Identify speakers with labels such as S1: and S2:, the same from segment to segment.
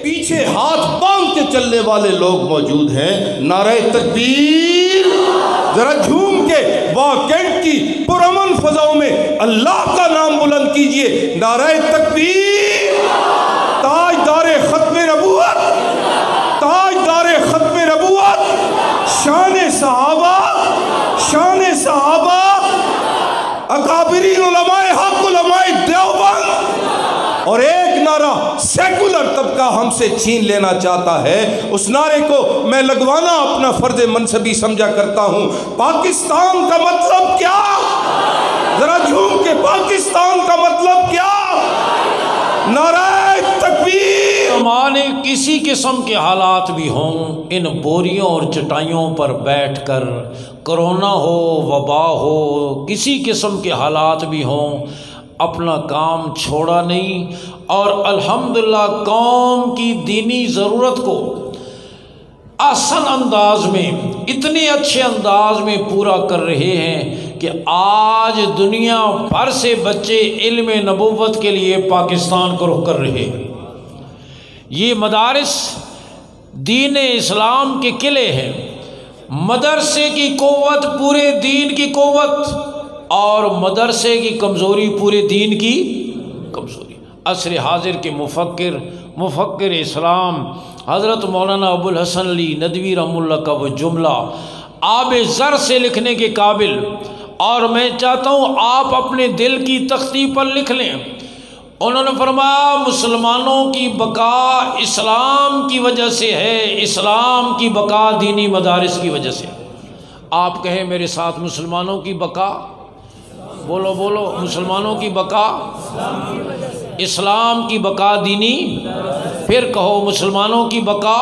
S1: پیچھے ہاتھ باندھ کے چلنے والے لوگ موجود ہیں. نعرہ تکبیر. ذرا جھوم کے واقعات کی پرامن فضاؤں میں اللہ کا نام بلند کیجئے. نعرہ تکبیر. تاجدار ختم نبوت، تاجدار ختم نبوت، شان صحابہ، شان صحابہ، اکابرین علماء حق، علماء دیوبند. اور ایک نعرہ سیکولر طبقہ ہم سے چھین لینا چاہتا ہے. اس نعرے کو میں لگوانا اپنا فرض منصبی سمجھا کرتا ہوں. پاکستان کا مطلب کیا؟ ذرا جھوم کے پاکستان کا مطلب کیا؟ نعرہ تکبیر.
S2: زمانے کسی قسم کے حالات بھی ہوں، ان بوریوں اور چٹائیوں پر بیٹھ کر، کرونا ہو، وبا ہو، کسی قسم کے حالات بھی ہوں، اپنا کام چھوڑا نہیں اور الحمدللہ قوم کی دینی ضرورت کو آسان انداز میں، اتنے اچھے انداز میں پورا کر رہے ہیں کہ آج دنیا بھر سے بچے علم نبوت کے لیے پاکستان کو رخ کر رہے ہیں. یہ مدارس دین اسلام کے قلعے ہیں. مدرسے کی قوت پورے دین کی قوت اور مدرسے کی کمزوری پورے دین کی کمزوری. عصر حاضر کے مفکر اسلام حضرت مولانا ابو الحسن علی ندوی رحمہ اللہ کا وہ جملہ آب زر سے لکھنے کے قابل، اور میں چاہتا ہوں آپ اپنے دل کی تختی پر لکھ لیں. انہوں نے فرمایا مسلمانوں کی بقا اسلام کی وجہ سے ہے، اسلام کی بقا دینی مدارس کی وجہ سے. آپ کہیں میرے ساتھ، مسلمانوں کی بقا، بولو بولو، مسلمانوں کی بقا اسلام کی بقا دینی، پھر کہو مسلمانوں کی بقا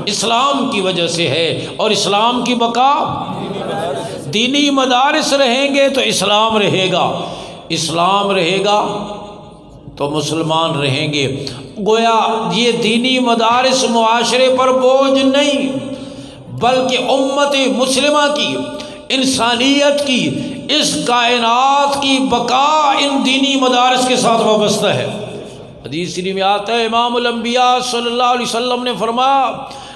S2: اسلام کی وجہ سے ہے، اور اسلام کی بقا دینی مدارس رہیں گے تو اسلام رہے گا، اسلام رہے گا تو مسلمان رہیں گے. گویا یہ دینی مدارس معاشرے پر بوجھ نہیں، بلکہ امت مسلمہ کی، انسانیت کی، اس کائنات کی بقا ان دینی مدارس کے ساتھ وابستہ ہے. حدیث شریف میں آتا ہے امام الانبیاء صلی اللہ علیہ وسلم نے فرمایا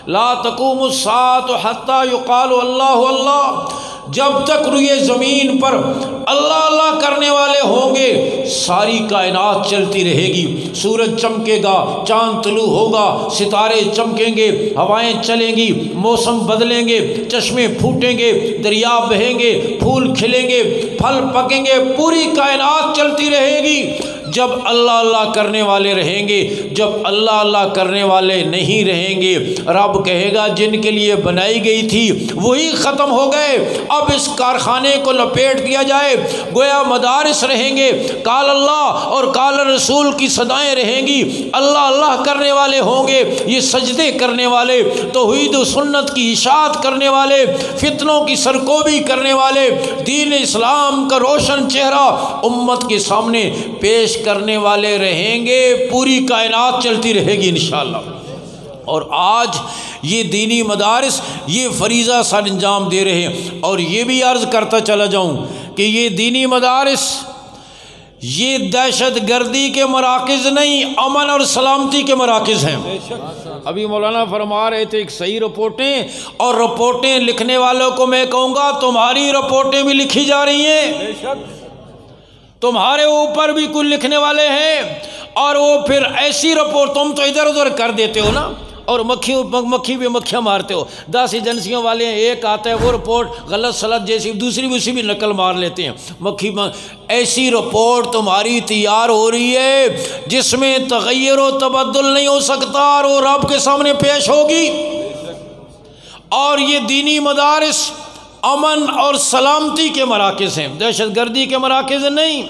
S2: لا تقوم الساعة حتى يقال اللہ اللہ. جب تک روئے زمین پر اللہ اللہ کرنے والے ہوں گے ساری کائنات چلتی رہے گی. سورج چمکے گا، چاند طلوع ہوگا، ستارے چمکیں گے، ہوائیں چلیں گی، موسم بدلیں گے، چشمے پھوٹیں گے، دریا بہیں گے، پھول کھلیں گے، پھل پکیں گے، پوری کائنات چلتی رہے گی جب اللہ اللہ کرنے والے رہیں گے. جب اللہ اللہ کرنے والے نہیں رہیں گے رب کہے گا جن کے لیے بنائی گئی تھی وہی ختم ہو گئے، اب اس کارخانے کو لپیٹ دیا جائے. گویا مدارس رہیں گے، قال اللہ اور قال رسول کی صدائیں رہیں گی، اللہ اللہ کرنے والے ہوں گے، یہ سجدے کرنے والے، توحید و سنت کی اشاعت کرنے والے، فتنوں کی سرکوبی کرنے والے، دین اسلام کا روشن چہرہ امت کے سامنے پیش کرنے والے رہیں گے. پوری کائنات چلتی رہے گی انشاءاللہ. اور آج یہ دینی مدارس یہ فریضہ سر انجام دے رہے ہیں. اور یہ بھی عرض کرتا چلا جاؤں کہ یہ دینی مدارس یہ دہشت گردی کے مراکز نہیں، امن اور سلامتی کے مراکز ہیں. ابھی مولانا فرما رہے تھے ایک صحیح رپورٹیں، اور رپورٹیں لکھنے والوں کو میں کہوں گا تمہاری رپورٹیں بھی لکھی جا رہی ہیں، تمہارے اوپر بھی کچھ لکھنے والے ہیں، اور وہ پھر ایسی رپورٹ تم تو ادھر ادھر کر دیتے ہو نا، اور مکھی بھی مکھیاں مارتے ہو. 10 ایجنسیوں والے ہیں، ایک آتا ہے وہ رپورٹ غلط سلط جیسی، دوسری بھی اسی بھی نقل مار لیتے ہیں. ایسی رپورٹ تمہاری تیار ہو رہی ہے جس میں تغیر و تبدل نہیں ہو سکتا، اور وہ رب کے سامنے پیش ہوگی. اور یہ دینی مدارس امن اور سلامتی کے مراکز ہیں، دہشت گردی کے مراکز نہیں.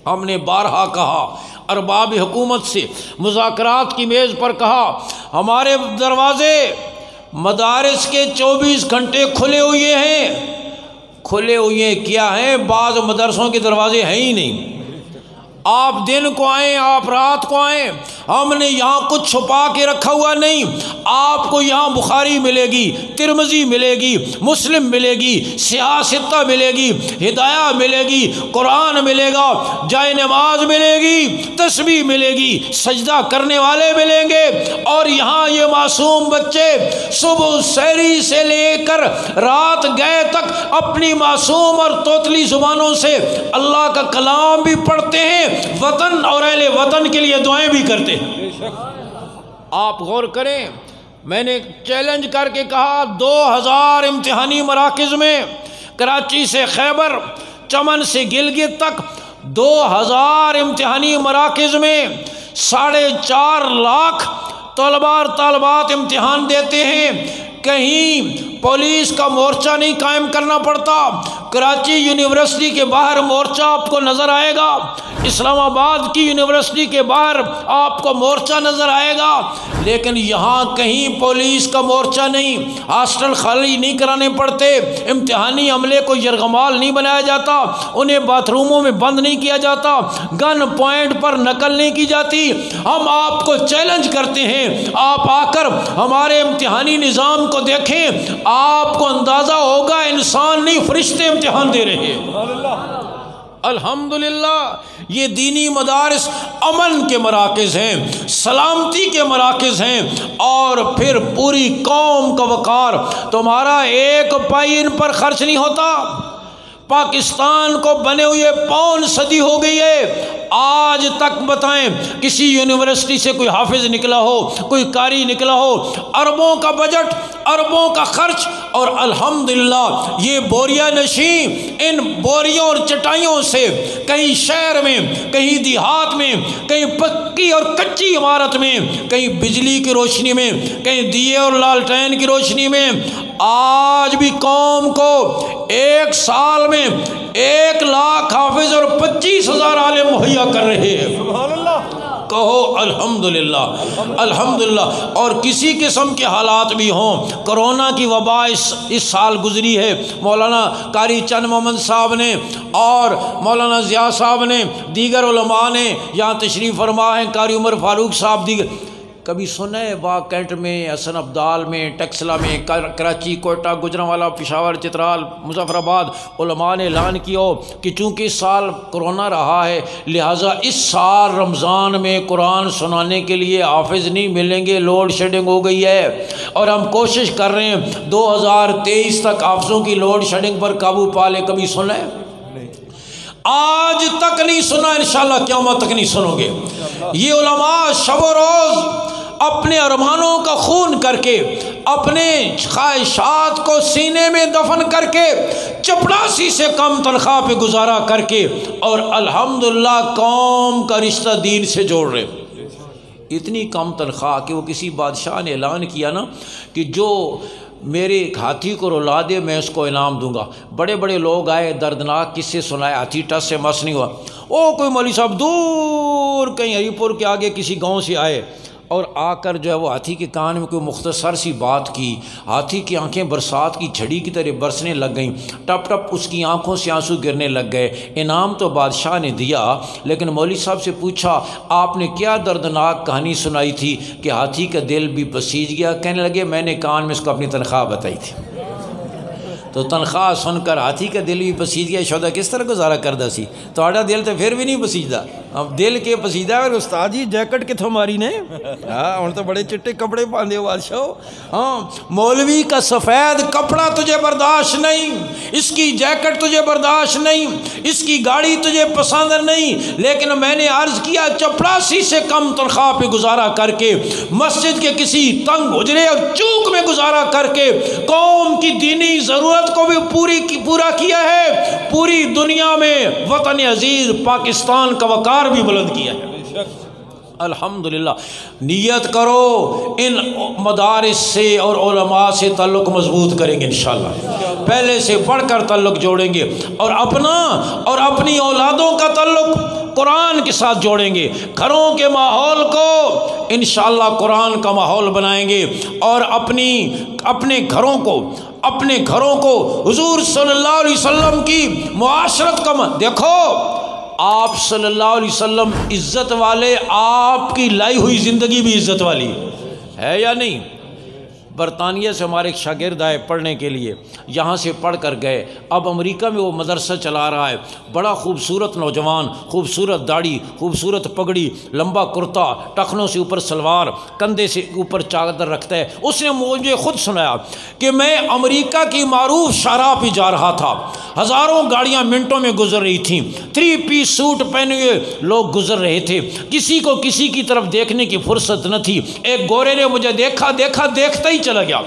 S2: ہم نے بارہا کہا، ارباب حکومت سے مذاکرات کی میز پر کہا ہمارے دروازے مدارس کے 24 گھنٹے کھلے ہوئے ہیں. کھلے ہوئے کیا ہیں؟ بعض مدرسوں کے دروازے ہیں ہی نہیں، آپ دن کو آئیں، آپ رات کو آئیں، ہم نے یہاں کچھ چھپا کے رکھا ہوا نہیں۔ آپ کو یہاں بخاری ملے گی، ترمذی ملے گی، مسلم ملے گی، سیاستہ ملے گی، ہدایہ ملے گی، قرآن ملے گا، جائے نماز ملے گی، تسبیح ملے گی، سجدہ کرنے والے ملیں گے۔ اور یہاں یہ معصوم بچے صبح سحری سے لے کر رات گئے تک اپنی معصوم اور توتلی زبانوں سے اللہ کا کلام بھی پڑھتے ہیں، وطن اور اہل وطن کے لیے دعائیں بھی کرتے ہیں۔ آپ غور کریں، میں نے چیلنج کر کے کہا 2000 امتحانی مراکز میں، کراچی سے خیبر، چمن سے گلگت تک 2000 امتحانی مراکز میں 4.5 لاکھ طلباء اور طالبات امتحان دیتے ہیں۔ کہیں پولیس کا مورچہ نہیں قائم کرنا پڑتا۔ کراچی یونیورسٹی کے باہر مورچہ آپ کو نظر آئے گا، اسلام آباد کی یونیورسٹی کے باہر آپ کو مورچہ نظر آئے گا، لیکن یہاں کہیں پولیس کا مورچہ نہیں، ہاسٹل خالی نہیں کرانے پڑتے، امتحانی عملے کو یرغمال نہیں بنایا جاتا، انہیں باتھ روموں میں بند نہیں کیا جاتا، گن پوائنٹ پر نقل نہیں کی جاتی۔ ہم آپ کو چیلنج کرتے ہیں، آپ آ کر ہمارے امتحانی نظام کو دیکھیں، آپ کو اندازہ ہوگا انسان نہیں فرشتے امتحان دے رہے ہیں۔ الحمدللہ یہ دینی مدارس امن کے مراکز ہیں، سلامتی کے مراکز ہیں، اور پھر پوری قوم کا وقار۔ تمہارا ایک پائی ان پر خرچ نہیں ہوتا۔ پاکستان کو بنے ہوئے 5 صدی ہو گئی ہے، آج تک بتائیں کسی یونیورسٹی سے کوئی حافظ نکلا ہو، کوئی قاری نکلا ہو؟ اربوں کا بجٹ، اربوں کا خرچ، اور الحمدللہ یہ بوریا نشین ان بوریوں اور چٹائیوں سے کہیں شہر میں، کہیں دیہات میں، کہیں پکی اور کچی عمارت میں، کہیں بجلی کی روشنی میں، کہیں دیے اور لالٹین کی روشنی میں، آج بھی قوم کو 1 سال میں 1 لاکھ حافظ اور 25,000 عالم مہیا کر رہے ہیں۔ سبحان اللہ، کہو الحمدللہ الحمدللہ۔ اور کسی قسم کے حالات بھی ہوں، کرونا کی وبا اس سال گزری ہے، مولانا قاری چند محمد صاحب نے اور مولانا ضیاء صاحب نے، دیگر علماء نے یہاں تشریف فرما ہیں، قاری عمر فاروق صاحب، دیگر کبھی سنا ہے واہ کینٹ میں، حسن ابدال میں، ٹیکسلا میں، کراچی، کوئٹہ، گجرانوالہ، پشاور، چترال، مظفر آباد علماء نے اعلان کیا ہو کہ چونکہ اس سال کرونا رہا ہے لہٰذا اس سال رمضان میں قرآن سنانے کے لیے حافظ نہیں ملیں گے، لوڈ شیڈنگ ہو گئی ہے، اور ہم کوشش کر رہے ہیں 2023 تک حافظوں کی لوڈ شیڈنگ پر قابو پا لے۔ کبھی سنا ہے؟ آج تک نہیں سنا، انشاءاللہ قیامت تک نہیں سنو گے۔ یہ علماء شب و روز اپنے ارمانوں کا خون کر کے، اپنے خواہشات کو سینے میں دفن کر کے، 84 سے کم تنخواہ پہ گزارا کر کے، اور الحمدللہ قوم کا رشتہ دین سے جوڑ رہے۔ اتنی کم تنخواہ کہ وہ کسی بادشاہ نے اعلان کیا نا کہ جو میرے ایک ہاتھی کو رلا دے میں اس کو انعام دوں گا۔ بڑے بڑے لوگ آئے، دردناک قصے سنائے، ہاتھی ٹس سے مس نہیں ہوا۔ کوئی مولوی صاحب دور کہیں ہری پور کے آگے کسی گاؤں سے آئے اور آ کر جو ہے وہ ہاتھی کے کان میں کوئی مختصر سی بات کی، ہاتھی کی آنکھیں برسات کی جھڑی کی طرح برسنے لگ گئیں، ٹپ ٹپ اس کی آنکھوں سے آنسو گرنے لگ گئے۔ انعام تو بادشاہ نے دیا، لیکن مولوی صاحب سے پوچھا آپ نے کیا دردناک کہانی سنائی تھی کہ ہاتھی کا دل بھی بسیج گیا؟ کہنے لگے میں نے کان میں اس کو اپنی تنخواہ بتائی تھی۔ تو تنخواہ سن کر ہاتھی کا دل بھی بسیج گیا، شودا کس طرح گزارا کردہ سی؟ تھوڑا دل تو پھر بھی نہیں بسیجدا، اب دل کے بسیجدا۔ اور استاد جی جیکٹ کتوں ماری نے؟ ہاں ہوں تو بڑے چٹے کپڑے پاندے ہو بادشاہ۔ ہاں مولوی کا سفید کپڑا تجھے برداشت نہیں، اس کی جیکٹ تجھے برداشت نہیں، اس کی گاڑی تجھے پسند نہیں، لیکن میں نے عرض کیا 84 سے کم تنخواہ پہ گزارا کر کے، مسجد کے کسی تنگ حجرے اور چوک میں گزارا کر کے قوم کی دینی ضرورت کو بھی پورا کیا ہے، پوری دنیا میں وطن عزیز پاکستان کا وقار بھی بلند کیا ہے۔ الحمدللہ نیت کرو ان مدارس سے اور علماء سے تعلق مضبوط کریں گے انشاءاللہ، پہلے سے بڑھ کر تعلق جوڑیں گے، اور اپنا اور اپنی اولادوں کا تعلق قرآن کے ساتھ جوڑیں گے، گھروں کے ماحول کو انشاءاللہ قرآن کا ماحول بنائیں گے، اور اپنے گھروں کو حضور صلی اللہ علیہ وسلم کی معاشرت کا دیکھو آپ صلی اللہ علیہ وسلم عزت والے، آپ کی لائی ہوئی زندگی بھی عزت والی ہے یا نہیں؟ برطانیہ سے ہمارے ایک شاگرد آئے پڑھنے کے لیے، یہاں سے پڑھ کر گئے، اب امریکہ میں وہ مدرسہ چلا رہا ہے، بڑا خوبصورت نوجوان، خوبصورت داڑھی، خوبصورت پگڑی، لمبا کرتا، ٹخنوں سے اوپر سلوار، کندھے سے اوپر چادر رکھتا ہے۔ اس نے مجھے خود سنایا کہ میں امریکہ کی معروف شاہراہ پہ جا رہا تھا، ہزاروں گاڑیاں منٹوں میں گزر رہی تھیں، 3 پیس سوٹ پہنے ہوئے لوگ گزر رہے تھے، کسی کو کسی کی طرف دیکھنے کی فرصت نہ تھی۔ ایک گورے نے مجھے دیکھتا ہی چلا گیا،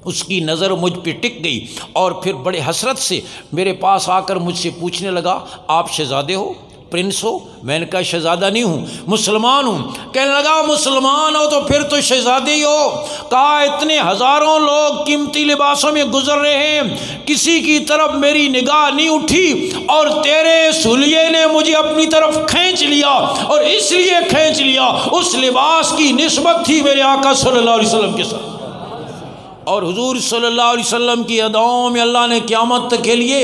S2: اس کی نظر مجھ پہ ٹک گئی اور پھر بڑے حسرت سے میرے پاس آ کر مجھ سے پوچھنے لگا، آپ شہزادے ہو، پرنس ہو؟ میں نے کہا شہزادہ نہیں ہوں، مسلمان ہوں۔ کہنے لگا مسلمان ہو تو پھر تو شہزادے ہی ہو۔ کہا اتنے ہزاروں لوگ قیمتی لباسوں میں گزر رہے ہیں، کسی کی طرف میری نگاہ نہیں اٹھی، اور تیرے سلیے نے مجھے اپنی طرف کھینچ لیا، اور اس لیے کھینچ لیا اس لباس کی نسبت تھی میرے آقا صلی اللہ علیہ وسلم کے ساتھ۔ اور حضور صلی اللہ علیہ وسلم کی اداؤں میں اللہ نے قیامت تک کے لیے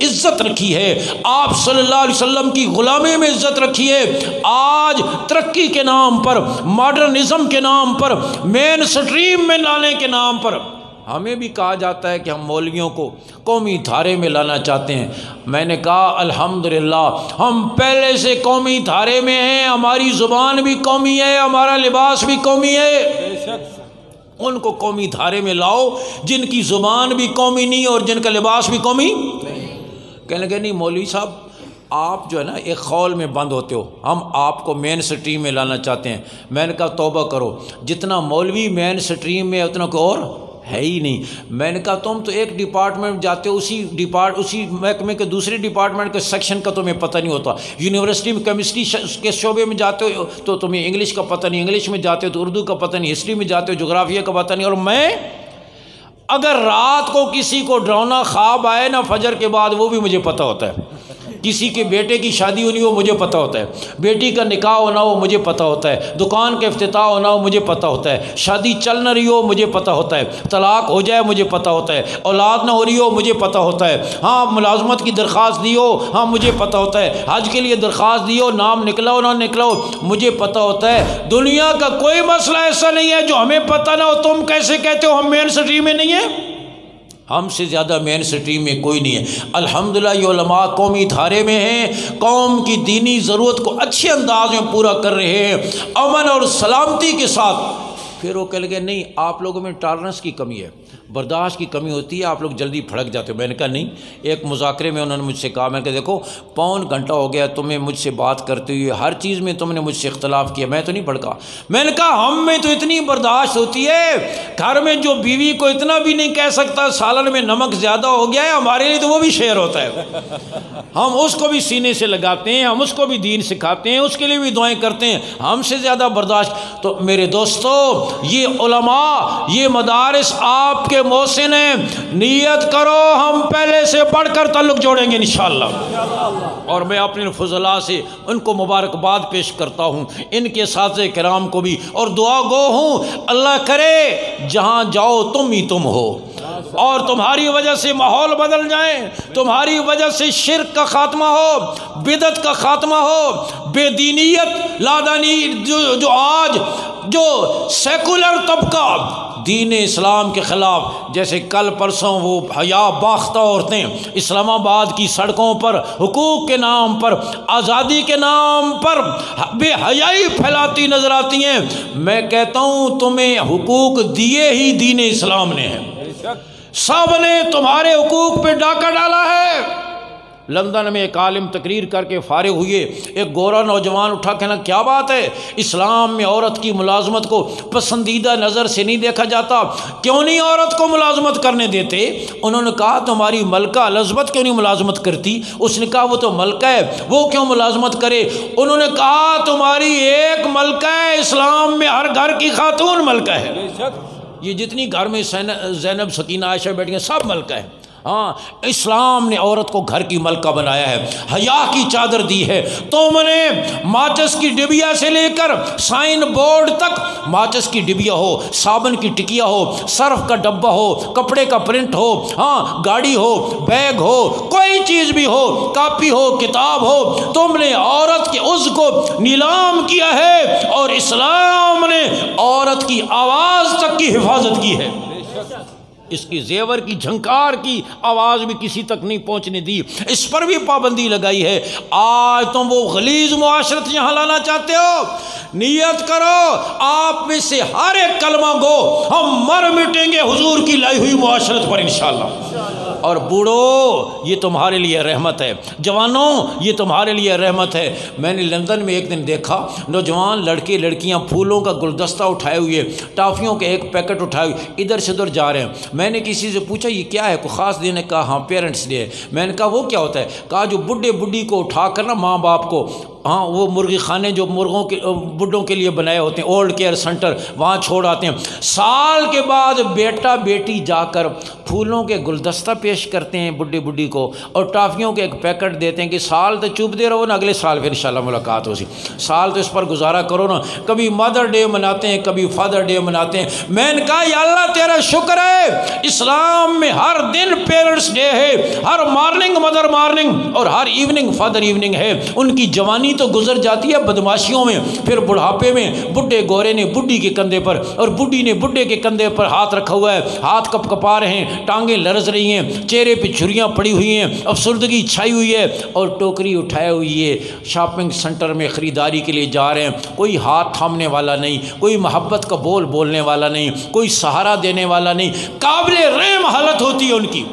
S2: عزت رکھی ہے، آپ صلی اللہ علیہ وسلم کی غلامی میں عزت رکھی ہے۔ آج ترقی کے نام پر، ماڈرنزم کے نام پر، مین سٹریم میں لانے کے نام پر ہمیں بھی کہا جاتا ہے کہ ہم مولویوں کو قومی دھارے میں لانا چاہتے ہیں۔ میں نے کہا الحمدللہ ہم پہلے سے قومی دھارے میں ہیں، ہماری زبان بھی قومی ہے، ہمارا لباس بھی قومی ہے۔ ان کو قومی دھارے میں لاؤ جن کی زبان بھی قومی نہیں اور جن کا لباس بھی قومی نہیں۔ کہنے لگے نہیں مولوی صاحب آپ جو ہے نا ایک خول میں بند ہوتے ہو، ہم آپ کو مین سٹریم میں لانا چاہتے ہیں۔ میں نے کہا توبہ کرو، جتنا مولوی مین سٹریم میں اتنا کوئی اور ہے ہی نہیں۔ میں نے کہا تم تو ایک ڈپارٹمنٹ جاتے ہو، اسی محکمے کے دوسرے ڈپارٹمنٹ کے سیکشن کا تمہیں پتہ نہیں ہوتا، یونیورسٹی میں کیمسٹری کے شعبے میں جاتے ہو تو تمہیں انگلش کا پتہ نہیں، انگلش میں جاتے ہو تو اردو کا پتہ نہیں، ہسٹری میں جاتے ہو جغرافیہ کا پتہ نہیں۔ اور میں اگر رات کو کسی کو ڈراؤنا خواب آئے نا فجر کے بعد، وہ بھی مجھے پتہ ہوتا ہے۔ کسی کے بیٹے کی شادی ہونی ہو مجھے پتہ ہوتا ہے، بیٹی کا نکاح ہونا ہو مجھے پتہ ہوتا ہے، دکان کا افتتاح ہونا ہو مجھے پتہ ہوتا ہے، شادی چل نہ رہی ہو مجھے پتہ ہوتا ہے، طلاق ہو جائے مجھے پتہ ہوتا ہے، اولاد نہ ہو رہی ہو مجھے پتہ ہوتا ہے، ہاں ملازمت کی درخواست دی ہو ہاں مجھے پتہ ہوتا ہے، حج کے لیے درخواست دی ہو نام نکلا ہو نہ نکلا ہو مجھے پتہ ہوتا ہے۔ دنیا کا کوئی مسئلہ ایسا نہیں ہے جو ہمیں پتہ نہ ہو۔ تم کیسے کہتے ہو ہم مین سٹریم میں نہیں ہیں؟ ہم سے زیادہ مین سٹریم میں کوئی نہیں ہے۔ الحمدللہ یہ علماء قومی دھارے میں ہیں، قوم کی دینی ضرورت کو اچھے انداز میں پورا کر رہے ہیں امن اور سلامتی کے ساتھ۔ پھر وہ کہہ لگے نہیں آپ لوگوں میں ٹالرنس کی کمی ہے، برداشت کی کمی ہوتی ہے، آپ لوگ جلدی بھڑک جاتے ہو۔ میں نے کہا نہیں، ایک مذاکرے میں انہوں نے مجھ سے کہا، میں نے کہا دیکھو پون گھنٹہ ہو گیا تمہیں مجھ سے بات کرتے ہوئے، ہر چیز میں تم نے مجھ سے اختلاف کیا، میں تو نہیں بھڑکا۔ میں نے کہا ہم میں تو اتنی برداشت ہوتی ہے، گھر میں جو بیوی کو اتنا بھی نہیں کہہ سکتا سالن میں نمک زیادہ ہو گیا ہے، ہمارے لیے تو وہ بھی شعر ہوتا ہے، ہم اس کو بھی سینے سے لگاتے ہیں، ہم اس کو بھی دین سکھاتے ہیں، اس کے لیے بھی دعائیں کرتے ہیں، ہم سے زیادہ برداشت۔ تو میرے دوستو یہ علماء یہ مدارس آپ کے محسن ہیں، نیت کرو ہم پہلے سے بڑھ کر تعلق جوڑیں گے انشاءاللہ۔ اور میں اپنے فضلاء سے ان کو مبارکباد پیش کرتا ہوں، ان کے اساتذہ کرام کو بھی، اور دعا گو ہوں اللہ کرے جہاں جاؤ تم ہی تم ہو، اور تمہاری وجہ سے ماحول بدل جائیں، تمہاری وجہ سے شرک کا خاتمہ ہو، بدعت کا خاتمہ ہو، بے دینیت لادانی جو آج جو سیکولر طبقہ دین اسلام کے خلاف، جیسے کل پرسوں وہ حیا باختہ عورتیں اسلام آباد کی سڑکوں پر حقوق کے نام پر، آزادی کے نام پر بے حیائی پھیلاتی نظر آتی ہیں۔ میں کہتا ہوں تمہیں حقوق دیے ہی دین اسلام نے ہیں، سب نے تمہارے حقوق پہ ڈاکہ ڈالا ہے۔ لندن میں ایک عالم تقریر کر کے فارغ ہوئے، ایک گورا نوجوان اٹھا کہنا کیا بات ہے، اسلام میں عورت کی ملازمت کو پسندیدہ نظر سے نہیں دیکھا جاتا، کیوں نہیں عورت کو ملازمت کرنے دیتے؟ انہوں نے کہا تمہاری ملکہ الزبتھ کیوں نہیں ملازمت کرتی؟ اس نے کہا وہ تو ملکہ ہے، وہ کیوں ملازمت کرے؟ انہوں نے کہا تمہاری ایک ملکہ ہے، اسلام میں ہر گھر کی خاتون ملکہ ہے، یہ جتنی گھر میں زینب سکینہ عائشہ بیٹھی ہیں سب ملکہ ہیں، ہاں اسلام نے عورت کو گھر کی ملکہ بنایا ہے، حیا کی چادر دی ہے۔ تم نے ماچس کی ڈبیا سے لے کر سائن بورڈ تک، ماچس کی ڈبیا ہو، صابن کی ٹکیا ہو، سرف کا ڈبہ ہو، کپڑے کا پرنٹ ہو، ہاں گاڑی ہو، بیگ ہو، کوئی چیز بھی ہو، کاپی ہو، کتاب ہو، تم نے عورت کے عضو کو نیلام کیا ہے، اور اسلام نے عورت کی آواز تک کی حفاظت کی ہے۔ اس کی زیور کی جھنکار کی آواز بھی کسی تک نہیں پہنچنے دی، اس پر بھی پابندی لگائی ہے۔ آج تم وہ غلیظ معاشرت یہاں لانا چاہتے ہو، نیت کرو آپ میں سے ہر ایک کلمہ گو ہم مر مٹیں گے حضور کی لائی ہوئی معاشرت پر انشاءاللہ۔ اور بوڑھو یہ تمہارے لیے رحمت ہے، جوانوں یہ تمہارے لیے رحمت ہے۔ میں نے لندن میں ایک دن دیکھا نوجوان لڑکے لڑکیاں پھولوں کا گلدستہ اٹھائے ہوئے، ٹافیوں کے ایک پیکٹ اٹھائے ہوئے ادھر سے ادھر جا رہے ہیں۔ میں نے کسی سے پوچھا یہ کیا ہے، کوئی خاص دن ہے؟ کہا ہاں پیرنٹس ڈے ہے۔ میں نے کہا وہ کیا ہوتا ہے؟ کہا جو بڈھے بڈھی کو اٹھا کر نا ماں باپ کو، ہاں وہ مرغی خانے جو مرغوں کے بڈھوں کے لیے بنائے ہوتے ہیں، اولڈ کیئر سینٹر، وہاں چھوڑ آتے ہیں، سال کے بعد بیٹا بیٹی جا کر پھولوں کے گلدستہ پیش کرتے ہیں بڈھے بڈھی کو، اور ٹافیوں کے ایک پیکٹ دیتے ہیں کہ سال تو چوبتے رہو نا، اگلے سال پھر انشاءاللہ ملاقات ہو سی، سال تو اس پر گزارا کرو نا۔ کبھی مدر ڈے مناتے ہیں، کبھی فادر ڈے مناتے ہیں۔ میں نے کہا یا اللہ تیرا شکر ہے اسلام میں ہر دن پیرنٹس ڈے ہے، ہر مارننگ مدر مارننگ، اور ہر ایوننگ فادر ایوننگ ہے۔ ان کی جوانی تو گزر جاتی ہے بدماشیوں میں، پھر بڑھاپے میں بڈھے گورے نے بڈھی کے کندھے پر اور بڈھی نے بڈھے کے کندھے پر ہاتھ رکھا ہوا ہے، ہاتھ کپ کپا رہے ہیں، ٹانگیں لرز رہی ہیں، چہرے پہ چھریاں پڑی ہوئی ہیں، افسردگی چھائی ہوئی ہے، اور ٹوکری اٹھائے ہوئی ہے، شاپنگ سینٹر میں خریداری کے لیے جا رہے ہیں۔ کوئی ہاتھ تھامنے والا نہیں، کوئی محبت کا بول بولنے والا نہیں، کوئی سہارا دینے والا نہیں، قابل رحم حالت ہوتی ہے ان کی۔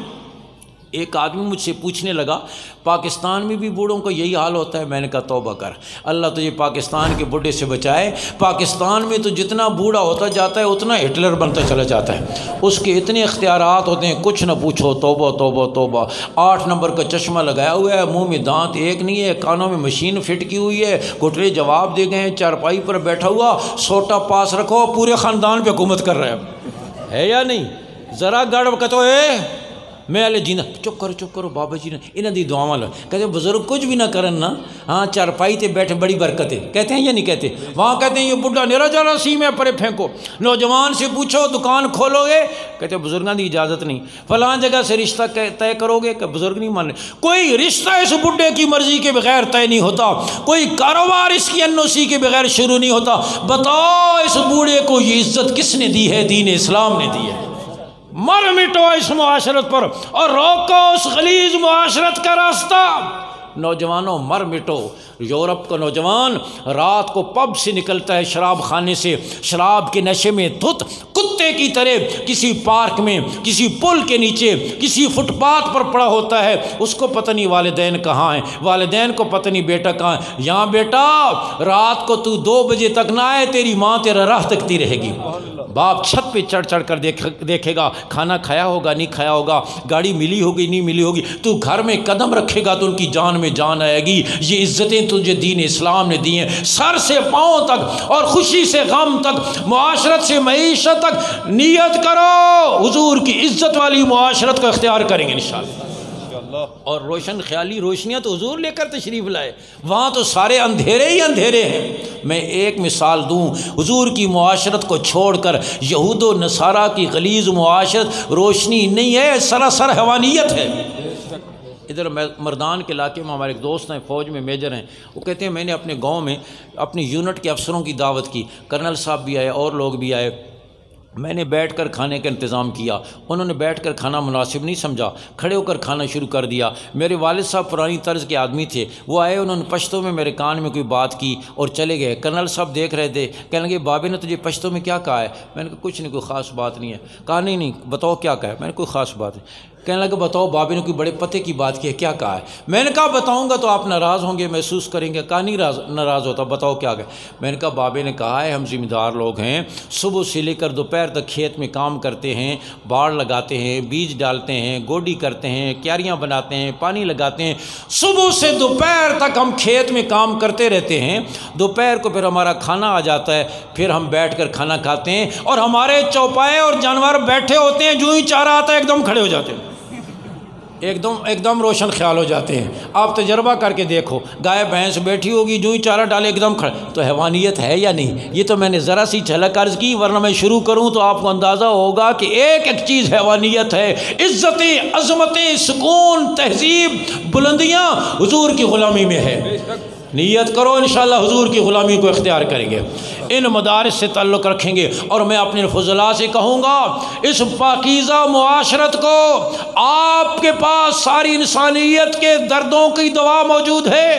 S2: ایک آدمی مجھ سے پوچھنے لگا پاکستان میں بھی بوڑھوں کا یہی حال ہوتا ہے؟ میں نے کہا توبہ کر، اللہ تجھے پاکستان کے بوڑھے سے بچائے۔ پاکستان میں تو جتنا بوڑھا ہوتا جاتا ہے اتنا ہٹلر بنتا چلا جاتا ہے، اس کے اتنے اختیارات ہوتے ہیں کچھ نہ پوچھو، توبہ توبہ توبہ۔ 8 نمبر کا چشمہ لگایا ہوا ہے، منہ میں دانت ایک نہیں ہے، کانوں میں مشین فٹ کی ہوئی ہے، گھٹنے جواب دے گئے ہیں، چارپائی پر بیٹھا ہوا، سوٹا پاس رکھو، پورے خاندان پہ حکومت کر رہا ہے یا نہیں؟ ذرا گڑ کہتے ہے میں والے جینا چپ کرو بابا جی نے انہاں دی دعاواں لو، کہتے بزرگ کچھ بھی نہ کرن نا، ہاں چارپائی تے بیٹھے بڑی برکت ہے، کہتے ہیں یا نہیں کہتے؟ وہاں کہتے ہیں یہ بڈھا نیرا جانا سی میں پرے پھینکو۔ نوجوان سے پوچھو دکان کھولو گے، کہتے بزرگاں دی اجازت نہیں، فلاں جگہ سے رشتہ طے کرو گے کہ بزرگ نہیں مان رہے۔ کوئی رشتہ اس بڈھے کی مرضی کے بغیر طے نہیں ہوتا، کوئی کاروبار اس کی NOC کے بغیر شروع نہیں ہوتا۔ بتاؤ اس بوڑھے کو یہ عزت کس نے دی ہے؟ دین اسلام نے دی ہے۔ مر مٹو اس معاشرت پر اور روکو اس غلیظ معاشرت کا راستہ۔ نوجوانوں مر مٹو۔ یورپ کا نوجوان رات کو پب سے نکلتا ہے، شراب خانے سے، شراب کے نشے میں دھت کتے کی طرح کسی پارک میں، کسی پل کے نیچے، کسی فٹ پاتھ پر پڑا ہوتا ہے۔ اس کو پتہ نہیں والدین کہاں ہیں، والدین کو پتہ نہیں بیٹا کہاں ہے۔ یہاں بیٹا رات کو تو 2 بجے تک نہ آئے، تیری ماں تیرا راہ تکتی رہے گی۔ باپ چھت پہ چڑھ چڑھ کر دیکھے گا کھانا کھایا ہوگا نہیں کھایا ہوگا، گاڑی ملی ہوگی نہیں ملی ہوگی، تو گھر میں قدم رکھے گا تو ان کی جان میں جان آئے گی۔ یہ عزتیں تجھے دین اسلام نے دی ہیں، سر سے پاؤں تک اور خوشی سے غم تک، معاشرت سے معیشت تک۔ نیت کرو حضور کی عزت والی معاشرت کو اختیار کریں گے انشاءاللہ۔ اور روشن خیالی روشنیاں تو حضور لے کر تشریف لائے، وہاں تو سارے اندھیرے ہی اندھیرے ہیں۔ میں ایک مثال دوں، حضور کی معاشرت کو چھوڑ کر یہود و نصارہ کی غلیظ معاشرت روشنی نہیں ہے، سراسر حیوانیت ہے۔ ادھر مردان کے علاقے میں ہمارے ایک دوست ہیں، فوج میں میجر ہیں، وہ کہتے ہیں میں نے اپنے گاؤں میں اپنی یونٹ کے افسروں کی دعوت کی، کرنل صاحب بھی آئے اور لوگ بھی آئے، میں نے بیٹھ کر کھانے کا انتظام کیا، انہوں نے بیٹھ کر کھانا مناسب نہیں سمجھا، کھڑے ہو کر کھانا شروع کر دیا۔ میرے والد صاحب پرانی طرز کے آدمی تھے، وہ آئے، انہوں نے پشتو میں میرے کان میں کوئی بات کی اور چلے گئے۔ کرنل صاحب دیکھ رہے تھے، کہنے لگے بابے نے تجھے پشتو میں کیا کہا ہے؟ میں نے کہا کچھ نہیں، کوئی خاص بات نہیں ہے۔ کہا نہیں بتاؤ کیا کہا ہے؟ میں نے کوئی خاص بات ہے۔ کہنے لگا بتاؤ بابے نے کوئی بڑے پتے کی بات کی ہے، کیا کہا ہے؟ میں نے کہا بتاؤں گا تو آپ ناراض ہوں گے، محسوس کریں گے۔ کہا نہیں ناراض ہوتا، بتاؤ کیا کہا۔ میں نے کہا بابے نے کہا ہے ہم ذمہ دار لوگ ہیں، صبح سے لے کر دوپہر تک کھیت میں کام کرتے ہیں، باڑ لگاتے ہیں، بیج ڈالتے ہیں، گوڈی کرتے ہیں، کیاریاں بناتے ہیں، پانی لگاتے ہیں، صبح سے دوپہر تک ہم کھیت میں کام کرتے رہتے ہیں۔ دوپہر کو پھر ہمارا کھانا آ جاتا ہے، پھر ہم بیٹھ کر کھانا کھاتے ہیں، اور ہمارے چوپائے اور جانور بیٹھے ہوتے ہیں، جو ہی چارہ آتا ہے ایک دم کھڑے ہو جاتے ہیں۔ ایک دم روشن خیال ہو جاتے ہیں۔ آپ تجربہ کر کے دیکھو، گائے بھینس بیٹھی ہوگی، جو ہی چارہ ڈالے ایک دم کھڑے، تو حیوانیت ہے یا نہیں؟ یہ تو میں نے ذرا سی جھلک عرض کی، ورنہ میں شروع کروں تو آپ کو اندازہ ہوگا کہ ایک ایک چیز حیوانیت ہے۔ عزتیں، عظمتیں، سکون، تہذیب، بلندیاں حضور کی غلامی میں ہے۔ نیت کرو انشاءاللہ حضور کی غلامی کو اختیار کریں گے، ان مدارس سے تعلق رکھیں گے۔ اور میں اپنے فضلاء سے کہوں گا، اس پاکیزہ معاشرت کو، آپ کے پاس ساری انسانیت کے دردوں کی دوا موجود ہے،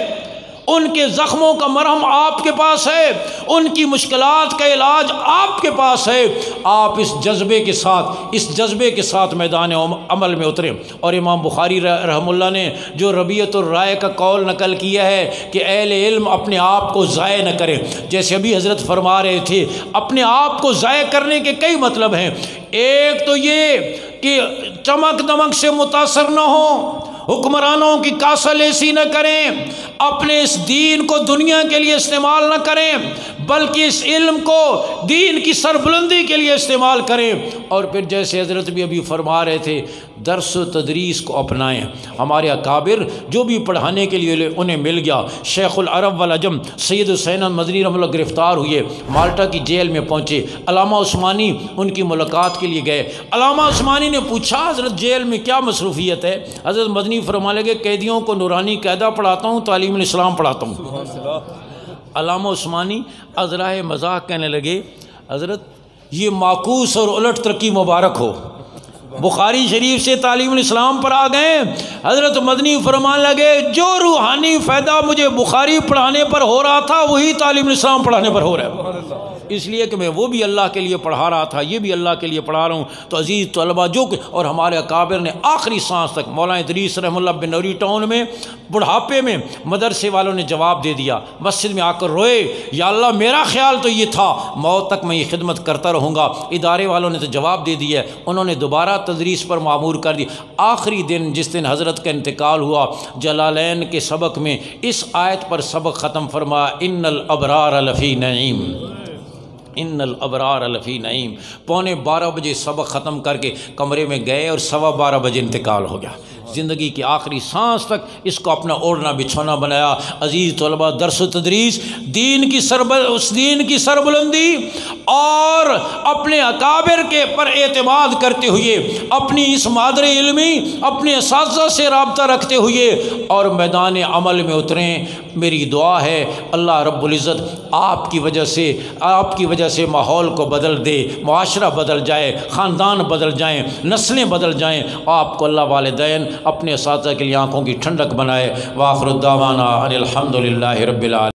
S2: ان کے زخموں کا مرہم آپ کے پاس ہے، ان کی مشکلات کا علاج آپ کے پاس ہے۔ آپ اس جذبے کے ساتھ میدان عمل میں اتریں۔ اور امام بخاری رحمہ اللہ نے جو ربیعۃ الرائے کا قول نقل کیا ہے کہ اہل علم اپنے آپ کو ضائع نہ کریں، جیسے ابھی حضرت فرما رہے تھے، اپنے آپ کو ضائع کرنے کے کئی مطلب ہیں۔ ایک تو یہ کہ چمک دمک سے متاثر نہ ہوں، حکمرانوں کی کاسل ایسی نہ کریں، اپنے اس دین کو دنیا کے لیے استعمال نہ کریں، بلکہ اس علم کو دین کی سربلندی کے لیے استعمال کریں۔ اور پھر جیسے حضرت بھی ابھی فرما رہے تھے، درس و تدریس کو اپنائیں۔ ہمارے اکابر جو بھی پڑھانے کے لیے انہیں مل گیا، شیخ العرب والعجم سید حسین مدنی رحمہ اللہ گرفتار ہوئے، مالٹا کی جیل میں پہنچے، علامہ عثمانی ان کی ملاقات کے لیے گئے۔ علامہ عثمانی نے پوچھا، حضرت جیل میں کیا مصروفیت ہے؟ حضرت مدنی فرمانے لگے، قیدیوں کو نورانی قاعدہ پڑھاتا ہوں، تعلیم الاسلام پڑھاتا ہوں۔ علامہ عثمانی ازراہ مذاق کہنے لگے، حضرت یہ معکوس اور الٹ ترقی مبارک ہو، بخاری شریف سے تعلیم الاسلام پر آ گئے۔ حضرت مدنی فرمان لگے، جو روحانی فائدہ مجھے بخاری پڑھانے پر ہو رہا تھا وہی تعلیم الاسلام پڑھانے پر ہو رہا ہے، اس لیے کہ میں وہ بھی اللہ کے لیے پڑھا رہا تھا، یہ بھی اللہ کے لیے پڑھا رہا ہوں۔ تو عزیز طلبہ، جو کہ اور ہمارے اکابر نے آخری سانس تک، مولانا ادریس رحمہ اللہ بنوری ٹاؤن میں بڑھاپے میں مدرسے والوں نے جواب دے دیا، مسجد میں آ کر روئے، یا اللہ میرا خیال تو یہ تھا موت تک میں یہ خدمت کرتا رہوں گا، ادارے والوں نے تو جواب دے دیا، انہوں نے دوبارہ تدریس پر معمور کر دی۔ آخری دن جس دن حضرت کا انتقال ہوا، جلالین کے سبق میں اس آیت پر سبق ختم فرمایا، ان الابرار لفی نعیم، ان الابرار لفی نعیم۔ 11:15 بجے سبق ختم کر کے کمرے میں گئے اور 12:15 بجے انتقال ہو گیا۔ زندگی کی آخری سانس تک اس کو اپنا اوڑھنا بچھونا بنایا۔ عزیز طلبہ، درس و تدریس، اس دین کی سربلندی اور اپنے اکابر کے پر اعتماد کرتے ہوئے، اپنی اس مادر علمی، اپنے اساتذہ سے رابطہ رکھتے ہوئے اور میدان عمل میں اتریں۔ میری دعا ہے اللہ رب العزت آپ کی وجہ سے ماحول کو بدل دے، معاشرہ بدل جائے، خاندان بدل جائیں، نسلیں بدل جائیں، آپ کو اللہ والدین اپنے اساتذہ کے لیے آنکھوں کی ٹھنڈک بنائے۔ وآخر الدعوانا ان الحمد للہ رب العالمین۔